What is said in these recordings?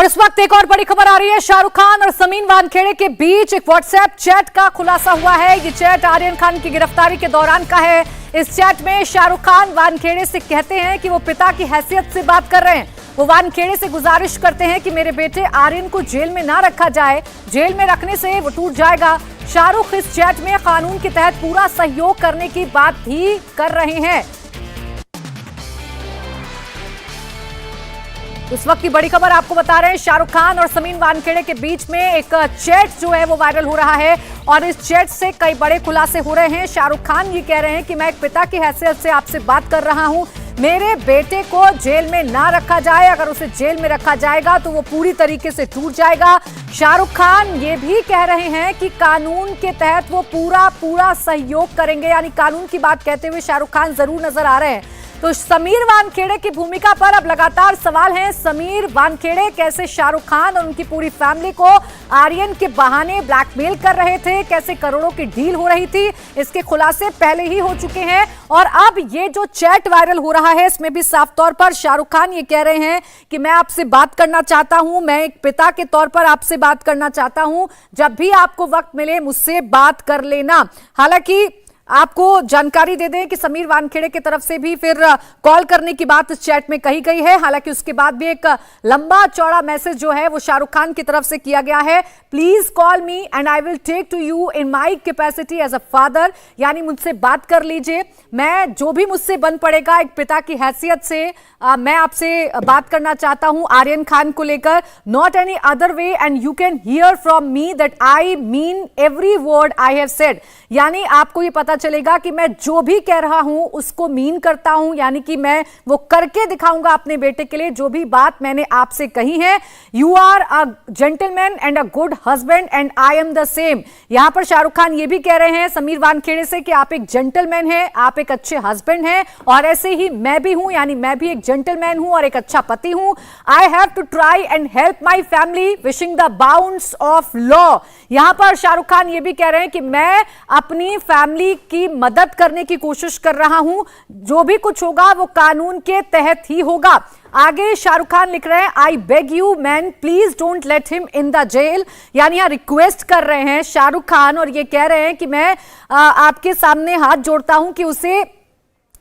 और इस वक्त एक और बड़ी खबर आ रही है। शाहरुख खान और समीर वानखेड़े के बीच एक व्हाट्सएप चैट का खुलासा हुआ है। ये चैट आर्यन खान की गिरफ्तारी के दौरान का है। इस चैट में शाहरुख खान वानखेड़े से कहते हैं कि वो पिता की हैसियत से बात कर रहे हैं। वो वानखेड़े से गुजारिश करते हैं कि मेरे बेटे आर्यन को जेल में ना रखा जाए, जेल में रखने से वो टूट जाएगा। शाहरुख इस चैट में कानून के तहत पूरा सहयोग करने की बात भी कर रहे हैं। इस वक्त की बड़ी खबर आपको बता रहे हैं, शाहरुख खान और समीर वानखेड़े के बीच में एक चैट जो है वो वायरल हो रहा है और इस चैट से कई बड़े खुलासे हो रहे हैं। शाहरुख खान ये कह रहे हैं कि मैं एक पिता की हैसियत से आपसे बात कर रहा हूं, मेरे बेटे को जेल में ना रखा जाए, अगर उसे जेल में रखा जाएगा तो वो पूरी तरीके से टूट जाएगा। शाहरुख खान ये भी कह रहे हैं कि कानून के तहत वो पूरा सहयोग करेंगे, यानी कानून की बात कहते हुए शाहरुख खान जरूर नजर आ रहे हैं। तो समीर वानखेड़े की भूमिका पर अब लगातार सवाल हैं। समीर वानखेड़े कैसे शाहरुख खान और उनकी पूरी फैमिली को आर्यन के बहाने ब्लैकमेल कर रहे थे, कैसे करोड़ों की डील हो रही थी, इसके खुलासे पहले ही हो चुके हैं। और अब ये जो चैट वायरल हो रहा है, इसमें भी साफ तौर पर शाहरुख खान ये कह रहे हैं कि मैं आपसे बात करना चाहता हूं, मैं एक पिता के तौर पर आपसे बात करना चाहता हूं, जब भी आपको वक्त मिले मुझसे बात कर लेना। हालांकि आपको जानकारी दे दें कि समीर वानखेड़े की तरफ से भी फिर कॉल करने की बात इस चैट में कही गई है। हालांकि उसके बाद भी एक लंबा चौड़ा मैसेज जो है वो शाहरुख खान की तरफ से किया गया है। Please call me and I will take to you in my capacity as a father, यानी मुझसे बात कर लीजिए, मैं जो भी मुझसे बन पड़ेगा एक पिता की हैसियत से मैं आपसे बात करना चाहता हूं आर्यन खान को लेकर, not any other way, and you can hear from me that I mean every word I have said. यानी आपको ये पता चलेगा कि मैं जो भी कह रहा हूं उसको मीन करता हूं, यानी कि मैं वो करके दिखाऊंगा अपने बेटे के लिए जो भी बात मैंने आपसे कही है। You are a gentleman and a good husband and I am the same. यहां पर शाहरुख खान ये भी कह रहे हैं समीर वानखेड़े से कि आप एक जेंटलमैन हैं, आप एक अच्छे हस्बैंड हैं और ऐसे ही मैं भी हूं, यानी मैं भी एक जेंटलमैन हूं और एक अच्छा पति हूं। I have to try and help my family wishing the bounds of law. यहां पर शाहरुख खान ये भी कह रहे हैं कि मैं अपनी फैमिली की मदद करने की कोशिश कर रहा हूं, जो भी कुछ होगा वो कानून के तहत ही होगा। आगे शाहरुख खान लिख रहे हैं, I beg you man please don't let him in the jail, यानी यहां रिक्वेस्ट कर रहे हैं शाहरुख खान और ये कह रहे हैं कि मैं आपके सामने हाथ जोड़ता हूं कि उसे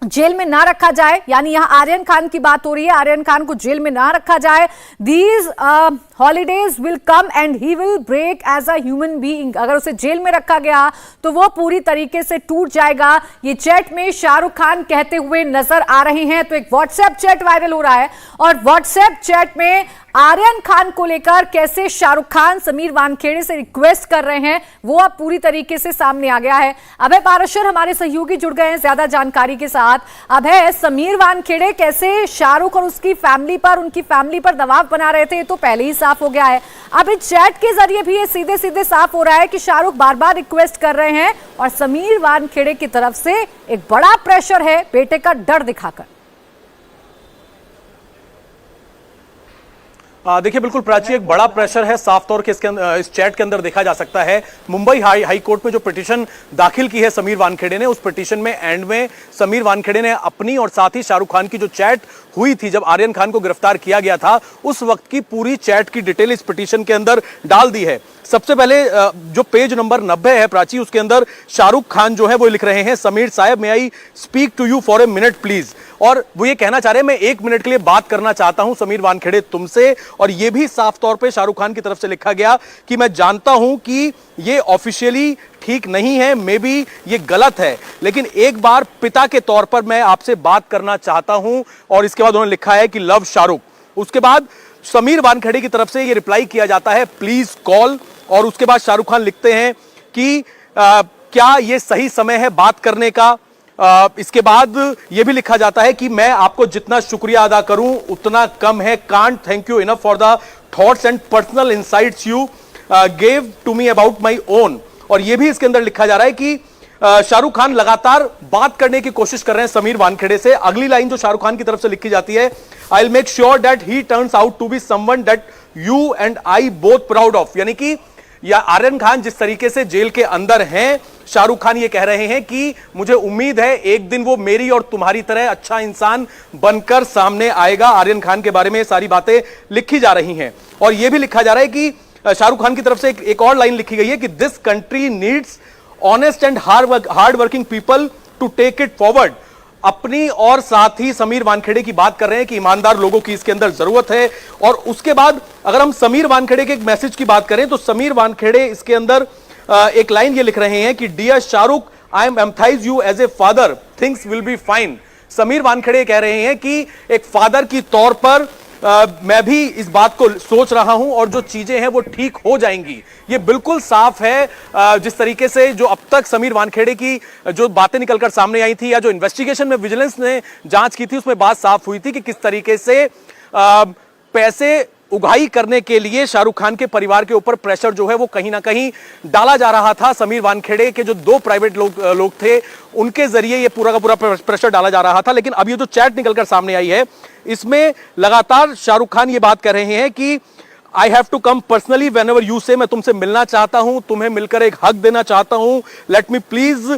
जेल में ना रखा जाए, यानी यहां आर्यन खान की बात हो रही है, आर्यन खान को जेल में ना रखा जाए। These holidays will come and he will break as a human being, अगर उसे जेल में रखा गया तो वो पूरी तरीके से टूट जाएगा। ये चैट में शाहरुख खान कहते हुए नजर आ रहे हैं। तो एक व्हाट्सएप चैट वायरल हो रहा है और व्हाट्सएप चैट में आर्यन खान को लेकर कैसे शाहरुख खान समीर वानखेड़े से रिक्वेस्ट कर रहे हैं वो अब पूरी तरीके से सामने आ गया है। अभय पाराशर हमारे सहयोगी जुड़ गए हैं ज्यादा जानकारी के साथ। अभय, समीर वानखेड़े कैसे शाहरुख और उसकी फैमिली पर, उनकी फैमिली पर दबाव बना रहे थे ये तो पहले ही साफ हो गया है, अब इस चैट के जरिए भी ये सीधे सीधे साफ हो रहा है कि शाहरुख बार बार रिक्वेस्ट कर रहे हैं और समीर वानखेड़े की तरफ से एक बड़ा प्रेशर है बेटे का डर दिखाकर। देखिए बिल्कुल प्राची, एक बड़ा प्रेशर है साफ तौर के इस चैट के अंदर देखा जा सकता है। मुंबई हाई कोर्ट में जो पिटीशन दाखिल की है समीर वानखेड़े ने, उस पिटीशन में एंड में समीर वानखेड़े ने अपनी और साथ ही शाहरुख खान की जो चैट हुई थी जब आर्यन खान को गिरफ्तार किया गया था उस वक्त की पूरी चैट की डिटेल इस पिटीशन के अंदर डाल दी है। सबसे पहले जो पेज नंबर 90 है प्राची, उसके अंदर शाहरुख खान जो है वो लिख रहे हैं, समीर साहब may I speak to you for a minute please, और वो ये कहना चाह रहे हैं मैं 1 मिनट के लिए बात करना चाहता हूं समीर वानखेड़े तुमसे। और ये भी साफ तौर पे शाहरुख खान की तरफ से लिखा गया कि मैं जानता हूं कि ये ऑफिशियली ठीक नहीं है, मे बी ये गलत है, लेकिन एक बार पिता के तौर पर मैं आपसे बात करना चाहता हूं। और इसके बाद उन्होंने लिखा है कि लव शाहरुख। उसके बाद समीर वानखेड़े की तरफ से ये रिप्लाई किया जाता है प्लीज कॉल, और उसके बाद शाहरुख खान लिखते हैं कि क्या ये सही समय है बात करने का। इसके बाद यह भी लिखा जाता है कि मैं आपको जितना शुक्रिया अदा करूं उतना कम है, can't thank you enough for the thoughts and personal insights you gave to me about my own. और यह भी इसके अंदर लिखा जा रहा है कि शाहरुख खान लगातार बात करने की कोशिश कर रहे हैं समीर वानखेड़े से। अगली लाइन जो शाहरुख खान की तरफ से लिखी जाती है, I will make sure that he turns out to be someone that you and I both proud of, यानी कि या आर्यन खान जिस तरीके से जेल के अंदर हैं, शाहरुख खान ये कह रहे हैं कि मुझे उम्मीद है एक दिन वो मेरी और तुम्हारी तरह अच्छा इंसान बनकर सामने आएगा। आर्यन खान के बारे में सारी बातें लिखी जा रही हैं और यह भी लिखा जा रहा है कि शाहरुख खान की तरफ से एक और लाइन लिखी गई है कि this country needs honest and hard working people to take it forward. अपनी और साथ ही समीर वानखेड़े की बात कर रहे हैं कि ईमानदार लोगों की इसके अंदर जरूरत है। और उसके बाद अगर हम समीर वानखेड़े के एक मैसेज की बात करें तो समीर वानखेड़े इसके अंदर एक लाइन ये लिख रहे हैं कि dear Shahrukh, I am emphasize you as a father, things will be fine. Sameer Wankhede कह रहे हैं कि एक फादर की तौर पर मैं भी इस बात को सोच रहा हूं और जो चीजें हैं वो ठीक हो जाएंगी। ये बिल्कुल साफ है जिस तरीके से जो अब तक समीर वानखेड़े की जो बातें निकलकर सामने आई थी या जो इन्वेस्टिगेशन में विजिलेंस ने जांच की थी उसमें बात साफ हुई थी कि किस तरीके से पैसे उगाही करने के लिए शाहरुख खान के परिवार के ऊपर प्रेशर जो है वो कहीं ना कहीं डाला जा रहा था। समीर वानखेड़े के जो दो प्राइवेट लोग थे उनके जरिए ये पूरा का पूरा प्रेशर डाला जा रहा था। लेकिन अब ये जो चैट निकलकर सामने आई है इसमें लगातार शाहरुख खान ये बात कर रहे हैं कि I have to come personally when ever you say, मैं तुमसे मिलना चाहता हूं, तुम्हें मिलकर एक हक देना चाहता हूं, let me please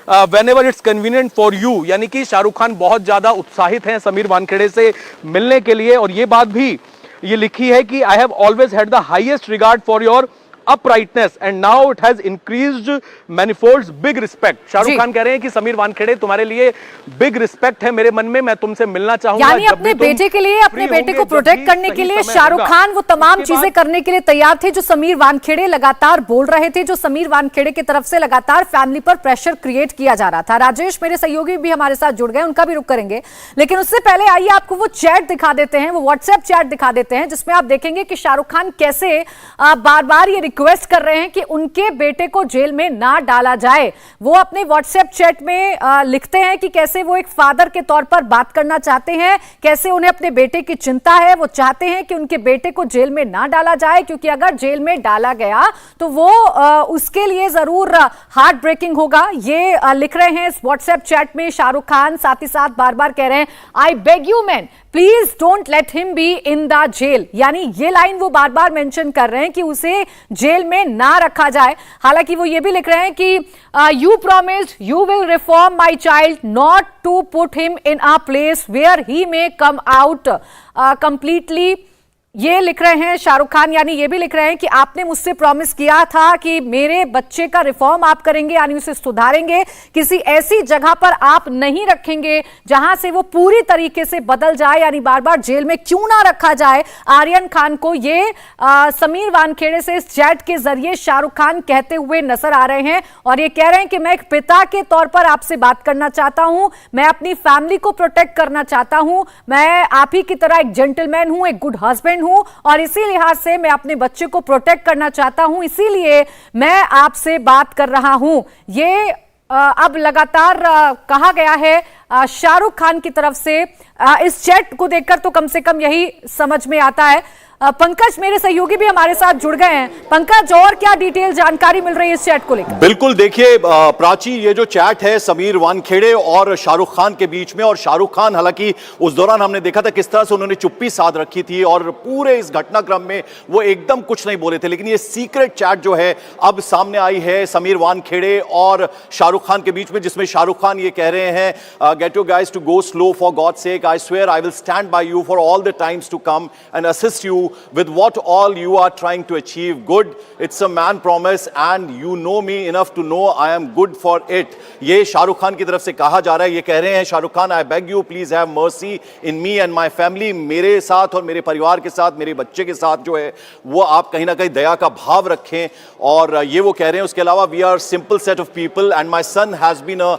when ever its convenient for you. यानी कि शाहरुख खान बहुत ज्यादा उत्साहित हैं समीर वानखेड़े से मिलने के लिए। और ये बात भी ये लिखी है कि I have always had the highest regard for your uprightness and now it has increased मैनिफोल्ड्स big respect. Shahrukh Khan कह रहे हैं कि समीर वानखेड़े तुम्हारे लिए बिग रिस्पेक्ट है मेरे मन में, मैं तुमसे मिलना चाहूंगा। यानी अपने बेटे के लिए, अपने बेटे को प्रोटेक्ट करने के लिए शाहरुख खान वो तमाम चीजें करने के लिए तैयार थे जो समीर वानखेड़े लगातार बोल रहे थे, जो समीर वानखेड़े की तरफ से लगातार फैमिली पर प्रेशर क्रिएट किया जा रहा था। राजेश मेरे सहयोगी भी हमारे साथ जुड़ गए, उनका भी रुख करेंगे, लेकिन उससे पहले आइए आपको वो चैट दिखा देते हैं, वो व्हाट्सएप चैट दिखा देते हैं जिसमें आप देखेंगे कि शाहरुख खान कैसे बार बार ये रिक्वेस्ट कर रहे हैं कि उनके बेटे को जेल में ना डाला जाए। वो अपने व्हाट्सएप चैट में लिखते हैं कि कैसे वो एक फादर के तौर पर बात करना चाहते हैं, कैसे उन्हें अपने बेटे की चिंता है, वो चाहते हैं कि उनके बेटे को जेल में ना डाला जाए क्योंकि अगर जेल में डाला गया तो वो उसके लिए जरूर हार्ट ब्रेकिंग होगा। ये लिख रहे हैं इस व्हाट्सएप चैट में शाहरुख खान। साथ ही साथ बार बार कह रहे हैं I beg you man please don't let him be in the jail. यानी ये लाइन वो बार बार मेंशन कर रहे हैं कि उसे जेल में ना रखा जाए। हालांकि वो ये भी लिख रहे हैं कि you promised you will reform my child not to put him in a place where he may come out completely. ये लिख रहे हैं शाहरुख खान, यानी ये भी लिख रहे हैं कि आपने मुझसे प्रॉमिस किया था कि मेरे बच्चे का रिफॉर्म आप करेंगे, यानी उसे सुधारेंगे, किसी ऐसी जगह पर आप नहीं रखेंगे जहां से वो पूरी तरीके से बदल जाए, यानी बार बार जेल में क्यों ना रखा जाए आर्यन खान को। ये समीर वानखेड़े से इस चैट के जरिए शाहरुख खान कहते हुए नजर आ रहे हैं और ये कह रहे हैं कि मैं एक पिता के तौर पर आपसे बात करना चाहता हूं, मैं अपनी फैमिली को प्रोटेक्ट करना चाहता हूं, मैं आप ही की तरह एक जेंटलमैन हूं, एक गुड हस्बैंड हूं और इसी लिहाज से मैं अपने बच्चे को प्रोटेक्ट करना चाहता हूं, इसीलिए मैं आपसे बात कर रहा हूं। ये अब लगातार कहा गया है शाहरुख खान की तरफ से। इस चैट को देखकर तो कम से कम यही समझ में आता है। पंकज मेरे सहयोगी भी हमारे साथ जुड़ गए हैं। पंकज, और क्या डिटेल जानकारी मिल रही है इस चैट को लेकर? बिल्कुल, देखिए प्राची, ये जो चैट है समीर वानखेड़े और शाहरुख खान के बीच में, और शाहरुख खान हालांकि उस दौरान हमने देखा था किस तरह से उन्होंने चुप्पी साध रखी थी और पूरे इस घटनाक्रम में वो एकदम कुछ नहीं बोले थे। लेकिन ये सीक्रेट चैट जो है अब सामने आई है समीर वानखेड़े और शाहरुख खान के बीच में, जिसमें शाहरुख खान ये कह रहे हैं get your guys to go slow for god's sake, I swear I will stand by you for all the times to come and assist you with what all you are trying to achieve. Good, it's a man promise and you know me enough to know I am good for it. ये शाहरुख खान की तरफ से कहा जा रहा है। ये कह रहे हैं Shahrukh Khan, I beg you please have mercy in me and my family, मेरे साथ और मेरे परिवार के साथ, मेरे बच्चे के साथ जो है वो आप कहीं ना कहीं दया का भाव रखें। और ये वो कह रहे हैं। उसके अलावा we are simple set of people and my son has been a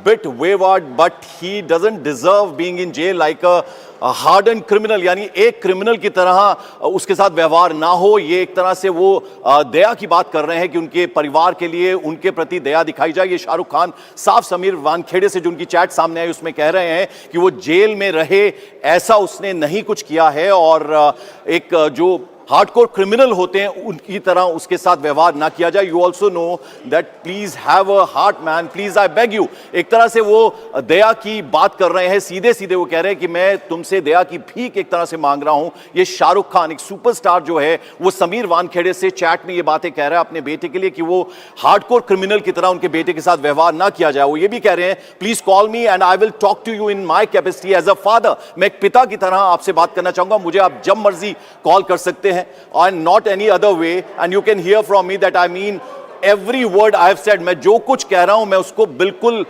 bit wayward but he doesn't deserve being in jail like a harden criminal, यानी एक क्रिमिनल की तरह उसके साथ व्यवहार ना हो। ये एक तरह से वो दया की बात कर रहे हैं कि उनके परिवार के लिए उनके प्रति दया दिखाई जाए। ये शाहरुख खान साफ समीर वानखेड़े से जो उनकी चैट सामने आई उसमें कह रहे हैं कि वो जेल में रहे, ऐसा उसने नहीं कुछ किया है। और एक जो हार्डकोर क्रिमिनल होते हैं उनकी तरह उसके साथ व्यवहार ना किया जाए। You also know that please have a heart man, please I beg you. एक तरह से वो दया की बात कर रहे हैं, सीधे सीधे वो कह रहे हैं कि मैं तुमसे दया की भीख एक तरह से मांग रहा हूं। ये शाहरुख खान एक सुपरस्टार जो है वो समीर वानखेड़े से चैट में ये बातें कह रहा है अपने बेटे के लिए कि वो हार्डकोर क्रिमिनल की तरह उनके बेटे के साथ व्यवहार ना किया जाए। वो ये भी कह रहे हैं please call me and I will talk to you in my capacity as a father. मैं एक पिता की तरह आपसे बात करना चाहूंगा, मुझे आप जब मर्जी कॉल कर सकते हैं and not any other way and you can hear from me that I mean every word I have said. मैं जो कुछ कह रहा हूं मैं उसको बिल्कुल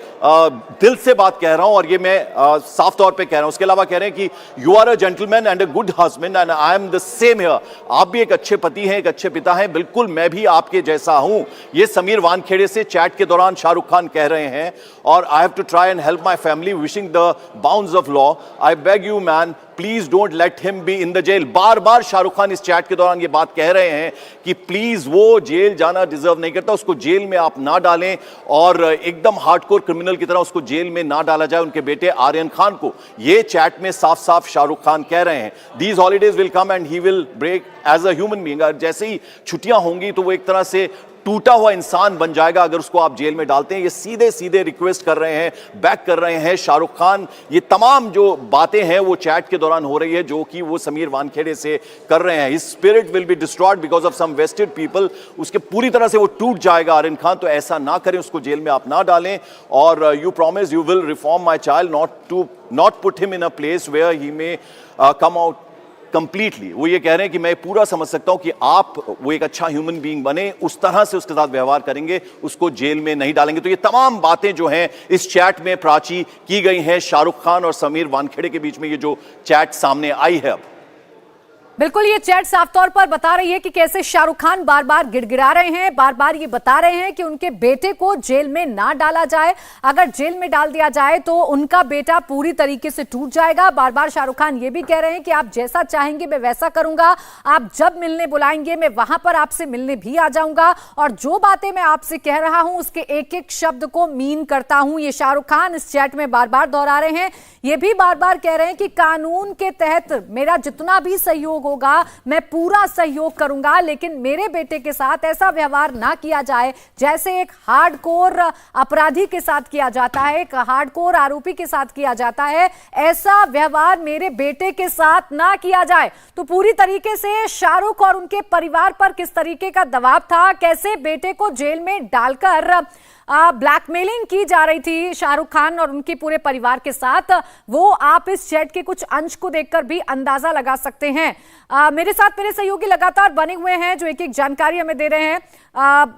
दिल से बात कह रहा हूं और ये मैं साफ तौर पे कह रहा हूं। उसके अलावा कह रहे हैं कि you are a gentleman and a good husband and I am the same here. आप भी एक अच्छे पति हैं, एक अच्छे पिता हैं, बिल्कुल मैं भी आपके जैसा हूं। ये समीर वानखेड़े से चैट के दौरान शाहरुख खान कह रहे हैं और I have to try and help my family wishing the bounds of law. I beg you man please don't let him be in the jail. बार बार शाहरुख खान इस चैट के दौरान ये बात कह रहे हैं कि प्लीज वो जेल जाना डिजर्व नहीं करता, उसको जेल में आप ना डालें और एकदम हार्डकोर क्रिमिनल की तरह उसको जेल में ना डाला जाए उनके बेटे आर्यन खान को। ये चैट में साफ साफ शाहरुख खान कह रहे हैं these holidays will come and he will break as a human being. जैसे ही छुट्टियां होंगी तो वो एक तरह से टूटा हुआ इंसान बन जाएगा अगर उसको आप जेल में डालते हैं। ये सीधे सीधे रिक्वेस्ट कर रहे हैं, बैक कर रहे हैं शाहरुख खान। ये तमाम जो बातें हैं वो चैट के दौरान हो रही है जो कि वो समीर वानखेड़े से कर रहे हैं। His spirit will be destroyed because of some wasted people. उसके पूरी तरह से वो टूट जाएगा आर्यन खान, तो ऐसा ना करें, उसको जेल में आप ना डालें। और you promise you will reform my child, not put him in a place where he may come out completely. वो ये कह रहे हैं कि मैं पूरा समझ सकता हूं कि आप वो एक अच्छा ह्यूमन बीइंग बने, उस तरह से उसके साथ व्यवहार करेंगे, उसको जेल में नहीं डालेंगे। तो ये तमाम बातें जो हैं इस चैट में प्राची की गई हैं शाहरुख खान और समीर वानखेड़े के बीच में, ये जो चैट सामने आई है। अब बिल्कुल ये चैट साफ तौर पर बता रही है कि कैसे शाहरुख खान बार बार गिड़गिड़ा रहे हैं, बार बार ये बता रहे हैं कि उनके बेटे को जेल में ना डाला जाए। अगर जेल में डाल दिया जाए तो उनका बेटा पूरी तरीके से टूट जाएगा। बार बार शाहरुख खान ये भी कह रहे हैं कि आप जैसा चाहेंगे मैं वैसा करूंगा, आप जब मिलने बुलाएंगे मैं वहां पर आपसे मिलने भी आ जाऊंगा और जो बातें मैं आपसे कह रहा हूं उसके एक एक शब्द को मीन करता हूं। ये शाहरुख खान इस चैट में बार बार दोहरा रहे हैं। ये भी बार बार कह रहे हैं कि कानून के तहत मेरा जितना भी सहयोग होगा मैं पूरा सहयोग करूंगा, लेकिन मेरे बेटे के साथ ऐसा व्यवहार ना किया जाए जैसे एक हार्डकोर अपराधी के साथ किया जाता है, एक हार्डकोर आरोपी के साथ किया जाता है। ऐसा व्यवहार मेरे बेटे के साथ ना किया जाए। तो पूरी तरीके से शाहरुख और उनके परिवार पर किस तरीके का दबाव था, कैसे बेटे को जेल में डालकर ब्लैकमेलिंग की जा रही थी शाहरुख खान और उनके पूरे परिवार के साथ, वो आप इस चैट के कुछ अंश को देखकर भी अंदाजा लगा सकते हैं। मेरे साथ मेरे सहयोगी लगातार बने हुए हैं जो एक एक जानकारी हमें दे रहे हैं।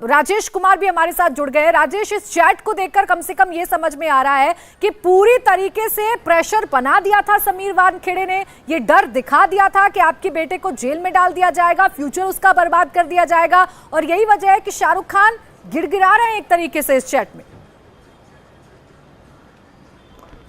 राजेश कुमार भी हमारे साथ जुड़ गए। राजेश, इस चैट को देखकर कम से कम ये समझ में आ रहा है कि पूरी तरीके से प्रेशर बना दिया था समीर वानखेड़े ने, ये डर दिखा दिया था कि आपके बेटे को जेल में डाल दिया जाएगा, फ्यूचर उसका बर्बाद कर दिया जाएगा, और यही वजह है कि शाहरुख खान गिड़गिड़ा रहे हैं एक तरीके से इस चैट में।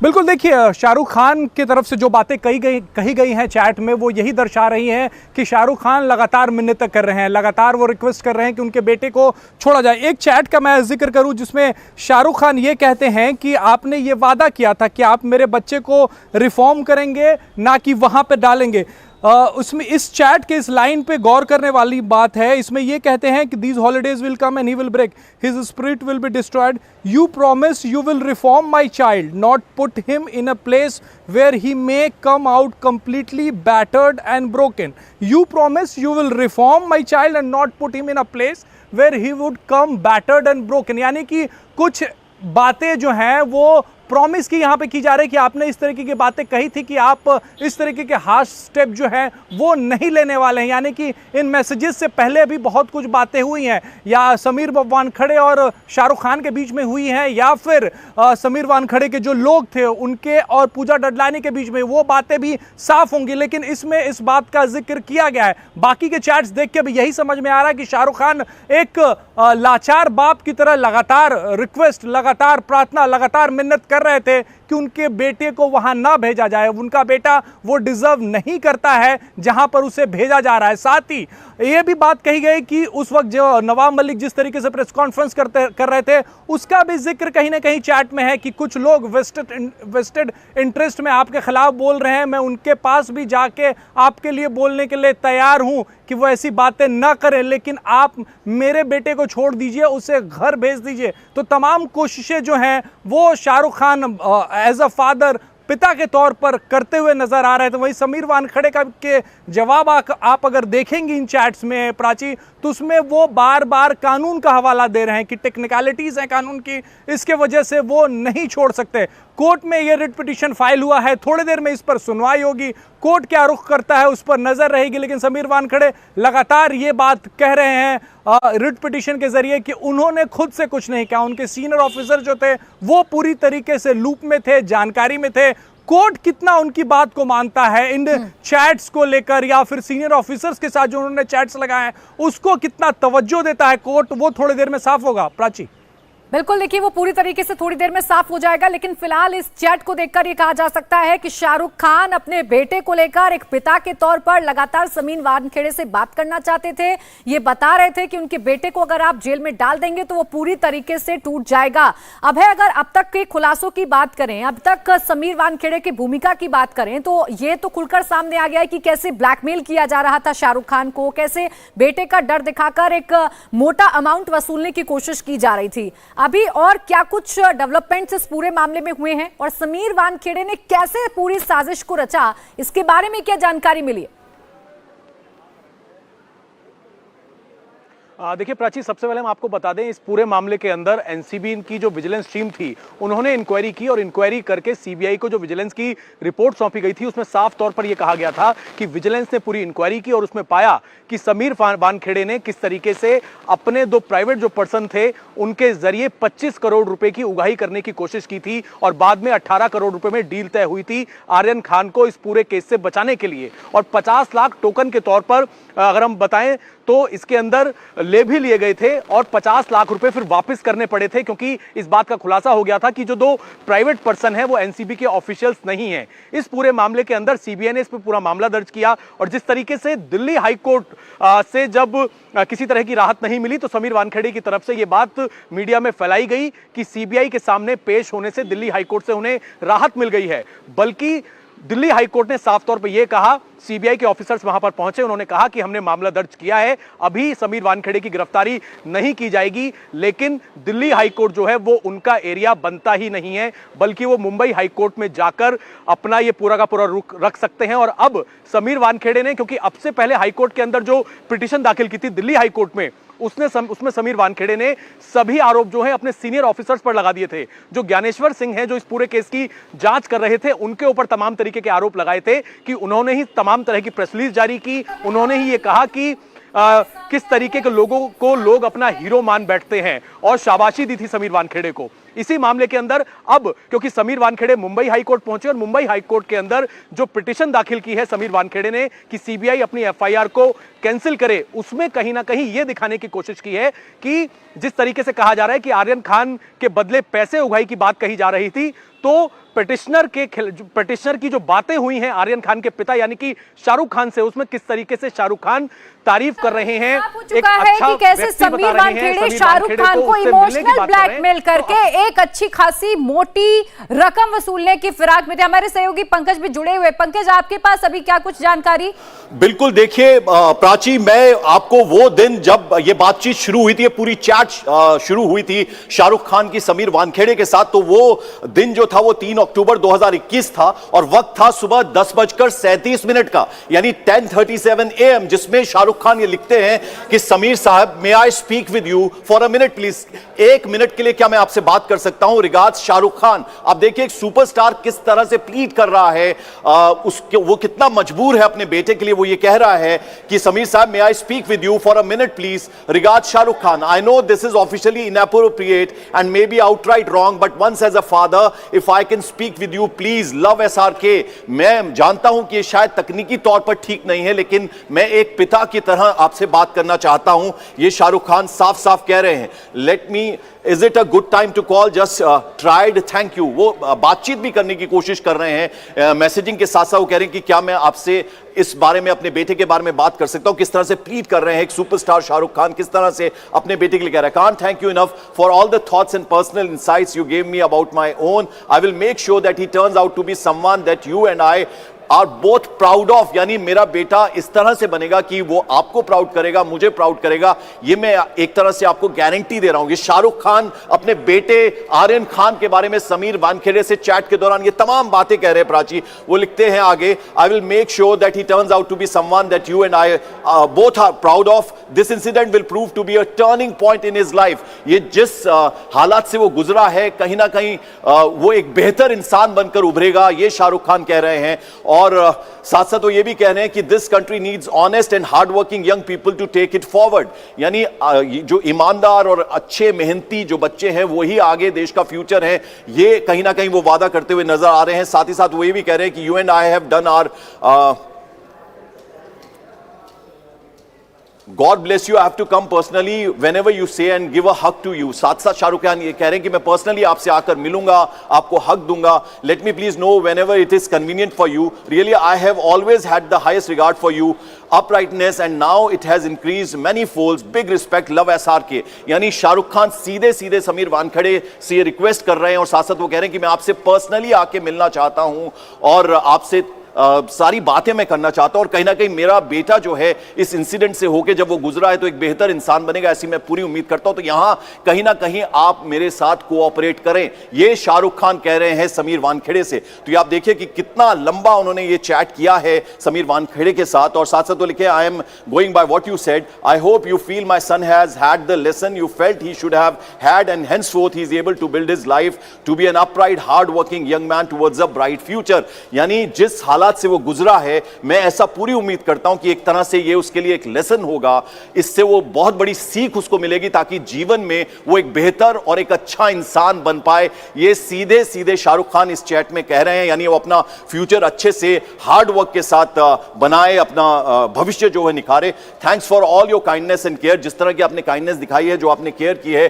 बिल्कुल, देखिए शाहरुख खान की तरफ से जो बातें कही गई हैं चैट में वो यही दर्शा रही हैं कि शाहरुख खान लगातार मिन्नतें कर रहे हैं, लगातार वो रिक्वेस्ट कर रहे हैं कि उनके बेटे को छोड़ा जाए। एक चैट का मैं जिक्र करूं जिसमें शाहरुख खान ये कहते हैं कि आपने ये वादा किया था कि आप मेरे बच्चे को रिफॉर्म करेंगे, ना कि वहां पे डालेंगे। उसमें इस चैट के इस लाइन पे गौर करने वाली बात है। इसमें ये कहते हैं कि these holidays will come and he will break, his spirit will be destroyed, you promise you will reform my child, not put him in a place where he may come out completely battered and broken. You promise you will reform my child and not put him in a place where he would come battered and broken. यानी कि कुछ बातें जो हैं वो promise की यहाँ पे की जा रही है कि आपने इस तरीके की बातें कही थी कि आप इस तरीके के हार्श स्टेप जो है वो नहीं लेने वाले हैं। यानी कि इन मैसेजेस से पहले भी बहुत कुछ बातें हुई हैं, या समीर वानखेड़े और शाहरुख खान के बीच में हुई हैं, या फिर समीर वानखेड़े के जो लोग थे उनके और पूजा डडलानी के बीच में, वो बातें भी साफ होंगी। लेकिन इसमें इस बात का जिक्र किया गया है। बाकी के चैट्स देख के भी यही समझ में आ रहा है कि शाहरुख खान एक लाचार बाप की तरह लगातार रिक्वेस्ट, लगातार प्रार्थना, लगातार मिन्नत कर रहे थे कि उनके बेटे को वहां ना भेजा जाए। उनका बेटा वो डिजर्व नहीं करता है जहां पर उसे भेजा जा रहा है। साथ ही यह भी बात कही गई कि उस वक्त जो नवाब मलिक जिस तरीके से प्रेस कॉन्फ्रेंस कर रहे थे, उसका भी जिक्र कहीं ना कहीं चैट में है कि कुछ लोग वेस्टेड इंटरेस्ट में आपके खिलाफ बोल रहे हैं। मैं उनके पास भी जाके आपके लिए बोलने के लिए तैयार हूं कि वो ऐसी बातें ना करें, लेकिन आप मेरे बेटे को छोड़ दीजिए, उसे घर भेज दीजिए। तो तमाम कोशिशें जो हैं वो Shahrukh Khan as a father, पिता के तौर पर करते हुए नजर आ रहे थे। वहीं समीर वानखेड़े का के जवाब आप अगर देखेंगे इन चैट्स में प्राची, तो उसमें वो बार बार कानून का हवाला दे रहे हैं कि टेक्निकलिटीज हैं कानून की, इसके वजह से वो नहीं छोड़ सकते। कोर्ट में ये रिट पिटीशन फाइल हुआ है, थोड़ी देर में इस पर सुनवाई होगी, कोर्ट क्या रुख करता है उस पर नजर रहेगी। लेकिन समीर वानखेड़े लगातार ये बात कह रहे हैं रिट पिटीशन के जरिए कि उन्होंने खुद से कुछ नहीं कहा, उनके सीनियर ऑफिसर जो थे वो पूरी तरीके से लूप में थे, जानकारी में थे। कोर्ट कितना उनकी बात को मानता है इन चैट्स को लेकर, या फिर सीनियर ऑफिसर्स के साथ जो उन्होंने चैट्स लगाए हैं उसको कितना तवज्जो देता है कोर्ट, वो थोड़ी देर में साफ होगा। प्राची बिल्कुल, देखिए वो पूरी तरीके से थोड़ी देर में साफ हो जाएगा, लेकिन फिलहाल इस चैट को देखकर ये कहा जा सकता है कि शाहरुख खान अपने बेटे को लेकर एक पिता के तौर पर लगातार समीर वानखेड़े से बात करना चाहते थे। ये बता रहे थे कि उनके बेटे को अगर आप जेल में डाल देंगे तो वो पूरी तरीके से टूट जाएगा। अब है, अगर अब तक के खुलासों की बात करें, अब तक समीर वानखेड़े की भूमिका की बात करें, तो ये तो खुलकर सामने आ गया है कि कैसे ब्लैकमेल किया जा रहा था शाहरुख खान को, कैसे बेटे का डर दिखाकर एक मोटा अमाउंट वसूलने की कोशिश की जा रही थी। अभी और क्या कुछ डेवलपमेंट्स इस पूरे मामले में हुए हैं और समीर वानखेड़े ने कैसे पूरी साजिश को रचा, इसके बारे में क्या जानकारी मिली है? देखिए प्राची, सबसे पहले हम आपको बता दें इस पूरे मामले के अंदर एनसीबी की जो विजिलेंस टीम थी उन्होंने इंक्वायरी की और इंक्वायरी करके सीबीआई को जो विजिलेंस की रिपोर्ट सौंपी गई थी उसमें साफ तौर पर यह कहा गया था कि विजिलेंस ने पूरी इंक्वायरी की और उसमें पाया कि समीर वानखेड़े ने किस तरीके से अपने दो प्राइवेट जो पर्सन थे उनके जरिए 25 करोड़ रुपए की उगाही करने की कोशिश की थी और बाद में 18 करोड़ रुपए में डील तय हुई थी आर्यन खान को इस पूरे केस से बचाने के लिए। और 50 लाख टोकन के तौर पर अगर हम बताएं तो इसके अंदर ले भी लिए गए थे और 50 लाख रुपए फिर वापस करने पड़े थे, क्योंकि इस बात का खुलासा हो गया था कि जो दो प्राइवेट पर्सन हैं वो एनसीबी के ऑफिशियल्स नहीं हैं। इस पूरे मामले के अंदर सीबीआई ने इस पर पूरा मामला दर्ज किया और जिस तरीके से दिल्ली हाई कोर्ट से जब किसी तरह की राहत नहीं मिली तो समीर वानखेड़े की तरफ से यह बात मीडिया में फैलाई गई कि सीबीआई के सामने पेश होने से दिल्ली हाई कोर्ट से उन्हें राहत मिल गई है। बल्कि दिल्ली हाई कोर्ट ने साफ तौर पर यह कहा, सीबीआई के ऑफिसर्स वहां पर पहुंचे, उन्होंने कहा कि हमने मामला दर्ज किया है, अभी समीर वानखेड़े की गिरफ्तारी नहीं की जाएगी, लेकिन दिल्ली हाई कोर्ट जो है वो उनका एरिया बनता ही नहीं है, बल्कि वो मुंबई हाई कोर्ट में जाकर अपना ये पूरा का पूरा रुख रख सकते हैं। और अब समीर वानखेड़े ने, क्योंकि अब से पहले हाई कोर्ट के अंदर जो पिटीशन दाखिल की थी दिल्ली हाई कोर्ट में, उसमें समीर वानखेड़े ने सभी आरोप जो है अपने सीनियर ऑफिसर्स पर लगा दिए थे। जो ज्ञानेश्वर सिंह हैं जो इस पूरे केस की जांच कर रहे थे, उनके ऊपर तमाम तरीके के आरोप लगाए थे कि उन्होंने ही तमाम तरह की प्रेस रिलीज जारी की, उन्होंने ही ये कहा कि किस तरीके के लोगों को लोग अपना हीरो मान बैठते हैं और शाबाशी दी थी समीर वानखेड़े को। इसी मामले के अंदर अब क्योंकि समीर वानखेड़े मुंबई हाई कोर्ट पहुंचे और मुंबई हाई कोर्ट के अंदर जो पिटीशन दाखिल की है समीर वानखेड़े ने कि सीबीआई अपनी एफआईआर को कैंसिल करे, उसमें कहीं ना कहीं यह दिखाने की कोशिश की है कि जिस तरीके से कहा जा रहा है कि आर्यन खान के बदले पैसे उगाही की बात कही जा रही थी, तो पिटिशनर की जो बातें हुई हैं आर्यन खान के पिता यानी कि शाहरुख खान से, उसमें किस तरीके से शाहरुख खान तारीफ कर रहे हैं, एक अच्छा कि कैसे समीर वानखेड़े शाहरुख खान को इमोशनल ब्लैकमेल करके एक अच्छी खासी मोटी रकम वसूलने की फिराक में थे। हमारे सहयोगी पंकज भी जुड़े हुए। पंकज, आपके पास अभी क्या कुछ जानकारी? बिल्कुल, देखिए प्राची, मैं आपको वो दिन जब ये बातचीत शुरू हुई थी, पूरी चैट शुरू हुई थी शाहरुख खान की समीर वानखेड़े के साथ, तो वो दिन जो था वो 3 अक्टूबर 2021 था और वक्त था सुबह 10:37 का, यानी 10:37 AM, जिसमें शाहरुख खान ये लिखते हैं कि समीर साहब, may I speak with you for a minute please, 1 minute के लिए क्या मैं आपसे बात कर सकता हूं, रिगार्ड्स शाहरुख खान। आप देखिए एक सुपरस्टार किस तरह से प्लीड कर रहा है, वो कितना मजबूर है अपने बेटे के लिए। वो ये कह रहा है कि समीर साहब, may I speak with you for a minute please, regards Shahrukh Khan, I know this is officially inappropriate and may be outright wrong, but once as a father if I can speak with you please love SRK। मैं जानता हूं कि ये शायद तकनीकी तौर पर ठीक नहीं है, लेकिन मैं एक पिता की तरह आपसे बात करना चाहता हूं। ये शाहरुख खान साफ साफ कह रहे हैं। Let me, is it a good time to call, just tried, thank you. वो बातचीत भी करने की कोशिश कर रहे हैं, मैसेजिंग के साथ साथ वो कह रहे हैं कि क्या मैं आपसे इस बारे में, अपने बेटे के बारे में बात कर सकता हूं। किस तरह से प्लीड कर रहे हैं एक सुपरस्टार शाहरुख खान, किस तरह से अपने बेटे के लिए कह रहा है। Can't thank you enough for all the thoughts and personal insights you gave me about my own. I will make sure that he turns out to be someone that you and I are both proud of. यानी मेरा बेटा इस तरह से बनेगा कि वो आपको प्राउड करेगा, मुझे प्राउड करेगा। ये मैं एक तरह से आपको गारंटी दे रहा हूं। ये शाहरुख खान अपने बेटे आर्यन खान के बारे में समीर वानखेड़े से चैट के दौरान ये तमाम बातें कह रहे हैं प्राची। वो लिखते हैं आगे, I will make sure that he turns out to be someone that you and I both are proud of. This incident will prove to be a turning point in his life. ये जिस हालात से वो गुजरा है, कहीं ना कहीं वो एक बेहतर इंसान बनकर उभरेगा, ये शाहरुख खान कह रहे हैं। और साथ साथ वो ये भी कह रहे हैं कि this country needs honest and hard working young people to take it forward. यानी जो ईमानदार और अच्छे मेहनती जो बच्चे हैं वही आगे देश का फ्यूचर है, ये कहीं ना कहीं वो वादा करते हुए नजर आ रहे हैं। साथ ही साथ वो ये भी कह रहे हैं कि you and I have done our God bless you. I have to come personally whenever you say and give a hug to you. साथ साथ शाहरुख खान ये कह रहे हैं कि मैं पर्सनली आपसे आकर मिलूंगा, आपको हक दूंगा. Let me please know whenever it is convenient for you. Really, I have always had the highest regard for you, uprightness, and now it has increased many folds. Big respect, love SRK. यानी शाहरुख खान सीधे सीधे समीर वानखेड़े से ये request कर रहे हैं और साथ साथ वो कह रहे हैं कि मैं आपसे पर्सनली आके मिलना चाहता हूं और आपसे सारी बातें मैं करना चाहता हूं और कहीं ना कहीं मेरा बेटा जो है इस इंसिडेंट से होकर जब वो गुजरा है तो एक बेहतर इंसान बनेगा, ऐसी मैं पूरी उम्मीद करता हूं। तो यहां कहीं ना कहीं आप मेरे साथ कोऑपरेट करें, ये शाहरुख खान कह रहे हैं समीर वानखेड़े से। तो ये आप देखिए कि कितना लंबा उन्होंने ये चैट किया है समीर वानखेड़े के साथ और साथ साथ तो लिखे, I am going by what you said, I hope you feel my son has had the lesson you felt he should have had and henceforth he is able to build his life to be an upright hard working young man towards a bright future। यानी जिस हालात से वो गुजरा है, मैं ऐसा पूरी उम्मीद करता हूं कि एक तरह से ये उसके लिए एक लेसन होगा, इससे वो बहुत बड़ी सीख उसको मिलेगी ताकि जीवन में वो एक बेहतर और एक अच्छा इंसान बन पाए। ये सीधे सीधे शाहरुख खान इस चैट में कह रहे हैं, यानी वो अपना फ्यूचर अच्छे से हार्ड वर्क के साथ बनाए, अपना भविष्य जो है निखारे। Thanks for all your kindness and care. जिस तरह की आपने काइंडनेस दिखाई है, जो आपने केयर की है,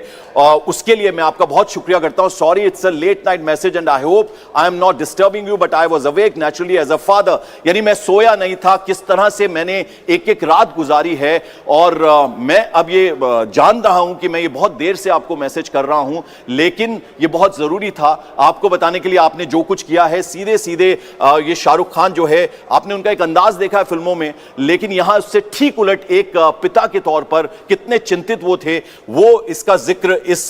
उसके लिए मैं आपका बहुत शुक्रिया करता हूं। Sorry it's a late night message and I hope I am not disturbing you but I was awake naturally as a father. यानी मैं सोया नहीं था, किस तरह से मैंने एक एक रात गुजारी है और मैं अब ये जान रहा हूं कि मैं ये बहुत देर से आपको मैसेज कर रहा हूं, लेकिन ये बहुत जरूरी था आपको बताने के लिए। आपने जो कुछ किया है सीधे सीधे ये शाहरुख खान जो है, आपने उनका एक अंदाज देखा है फिल्मों में, लेकिन यहां उससे ठीक उलट एक पिता के तौर पर कितने चिंतित वो थे, वो इसका जिक्र इस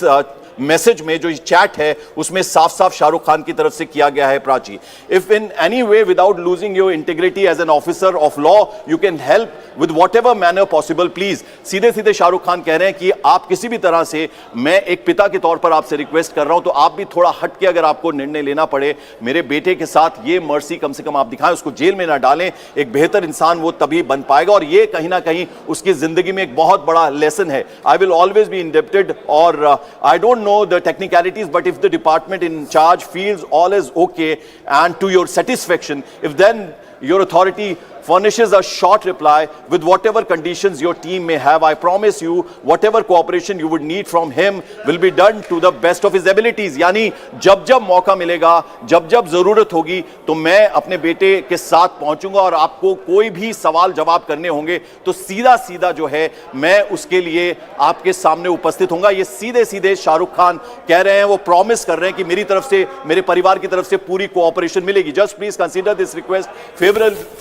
मैसेज में जो चैट है उसमें साफ साफ शाहरुख खान की तरफ से किया गया है। Prachi, if in any way without losing your integrity as an officer of law you can help with whatever manner possible please. सीधे सीधे शाहरुख खान कह रहे हैं कि आप किसी भी तरह से, मैं एक पिता के तौर पर आपसे रिक्वेस्ट कर रहा हूं, तो आप भी थोड़ा हट के अगर आपको निर्णय लेना पड़े मेरे बेटे के साथ, ये मर्सी कम से कम आप दिखाएं, उसको जेल में ना डालें। एक बेहतर इंसान वो तभी बन पाएगा और ये कहीं ना कहीं उसकी जिंदगी में एक बहुत बड़ा लेसन है। I will always be indebted और I don't know the technicalities, but if the department in charge feels all is okay and to your satisfaction, if then your authority furnishes a short reply with whatever conditions your team may have, I promise you whatever cooperation you would need from him will be done to the best of his abilities। यानी जब जब मौका मिलेगा, जब जब जरूरत होगी तो मैं अपने बेटे के साथ पहुंचूंगा और आपको कोई भी सवाल जवाब करने होंगे तो सीधा सीधा जो है मैं उसके लिए आपके सामने उपस्थित होऊंगा। ये सीधे सीधे शाहरुख खान कह रहे हैं, वो प्रॉमिस कर रहे हैं कि मेरी तरफ से, मेरे परिवार की तरफ से पूरी कोऑपरेशन मिलेगी। Just please consider this request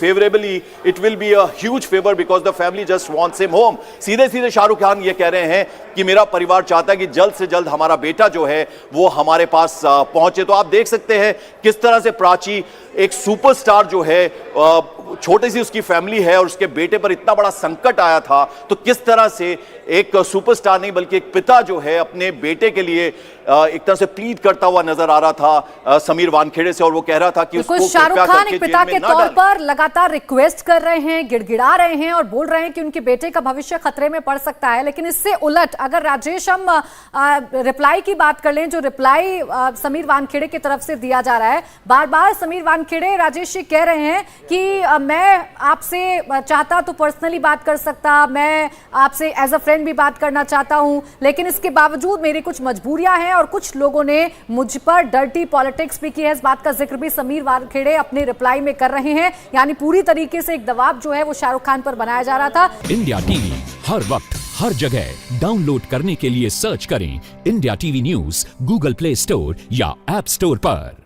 favorably, it will be a huge favor because the family just wants him home। सीधे सीधे शाहरुख खान ये कह रहे हैं कि मेरा परिवार चाहता है कि जल्द से जल्द हमारा बेटा जो है वो हमारे पास पहुंचे। तो आप देख सकते हैं किस तरह से प्राची एक सुपरस्टार जो है छोटी सी उसकी फैमिली है और उसके बेटे पर इतना बड़ा संकट आया था, तो किस तरह से एक सुपरस्टार नहीं बल्कि एक पिता जो है अपने बेटे के लिए एक तरह से प्लीड करता हुआ नजर आ रहा था समीर वानखेड़े से, और वो कह रहा था कि उसको शाहरुख खान एक पिता के तौर पर लगातार रिक्वेस्ट कर रहे हैं, गिड़गिड़ा रहे हैं और बोल रहे हैं कि उनके बेटे का भविष्य खतरे में पड़ सकता है। लेकिन इससे उलट अगर राजेश हम रिप्लाई की बात कर लें, जो रिप्लाई समीर वानखेड़े की तरफ से दिया जा रहा है, बार बार समीर वानखेड़े राजेश जी कह रहे हैं कि मैं आपसे चाहता तो पर्सनली बात कर सकता, मैं आपसे एज अ फ्रेंड भी बात करना चाहता हूं, लेकिन इसके बावजूद मेरी कुछ मजबूरियां हैं और कुछ लोगों ने मुझ पर डर्टी पॉलिटिक्स भी की है। इस बात का जिक्र भी समीर वानखेड़े अपने रिप्लाई में कर रहे हैं। यानी पूरी तरीके से एक दबाव जो है वो शाहरुख खान पर बनाया जा रहा था। इंडिया टीवी हर वक्त हर जगह डाउनलोड करने के लिए सर्च करें India TV news Google play store या ऐप स्टोर पर।